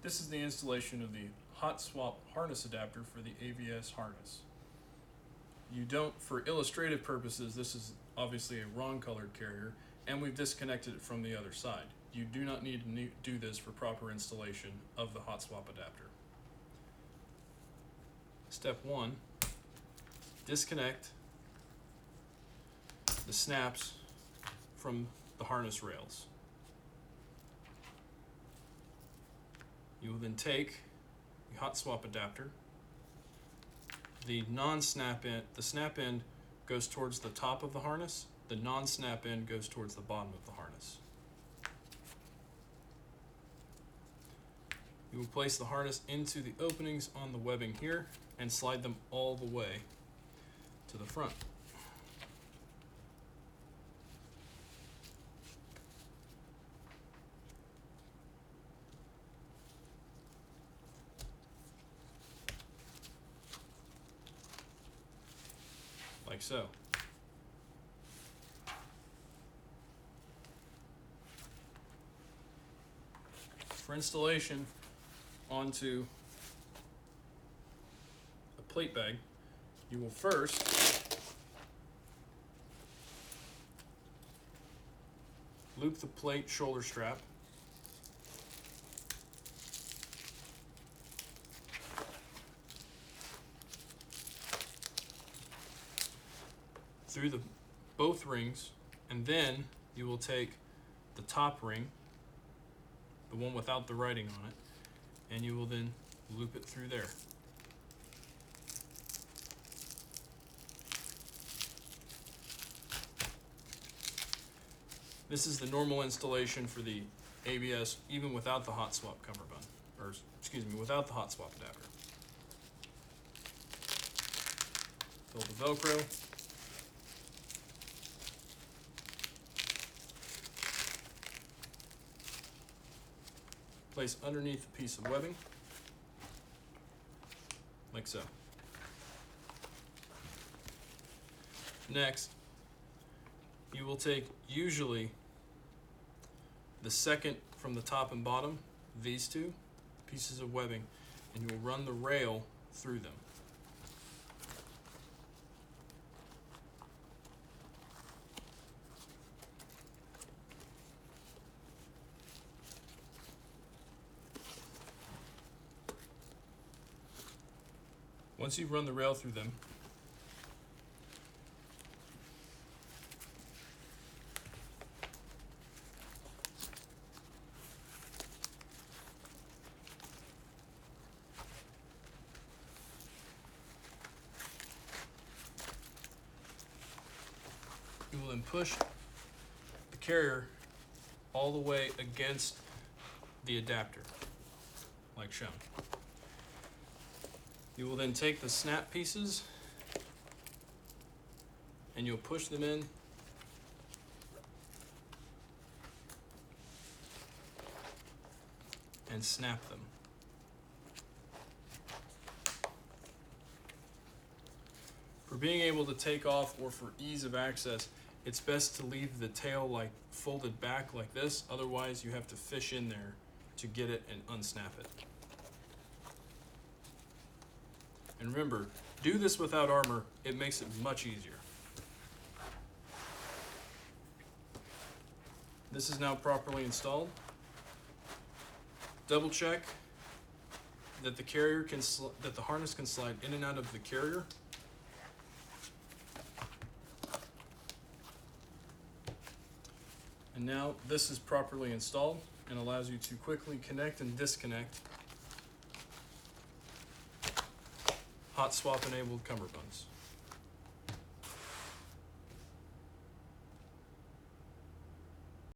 This is the installation of the hot swap harness adapter for the AVS harness. You don't, for illustrative purposes, this is obviously a wrong colored carrier, and we've disconnected it from the other side. You do not need to do this for proper installation of the hot swap adapter. Step 1, disconnect the snaps from the harness rails. You will then take the hot swap adapter. The non-snap end, the snap end goes towards the top of the harness. The non-snap end goes towards the bottom of the harness. You will place the harness into the openings on the webbing here and slide them all the way to the front. Like so. For installation onto a plate bag, you will first loop the plate shoulder strap through both rings, and then you will take the top ring, the one without the writing on it, and you will then loop it through there. This is the normal installation for the AVS, even without the hot swap cummerbund, or excuse me, without the hot swap adapter. Fill the Velcro. Place underneath a piece of webbing, like so. Next, you will take usually the second from the top and bottom, these two pieces of webbing, and you will run the rail through them. Once you've run the rail through them, you will then push the carrier all the way against the adapter, like shown. You will then take the snap pieces and you'll push them in and snap them. For being able to take off or for ease of access, it's best to leave the tail like folded back like this, otherwise you have to fish in there to get it and unsnap it. And remember, do this without armor, it makes it much easier. This is now properly installed. Double check that the harness can slide in and out of the carrier. And now this is properly installed and allows you to quickly connect and disconnect hot swap enabled cummerbunds.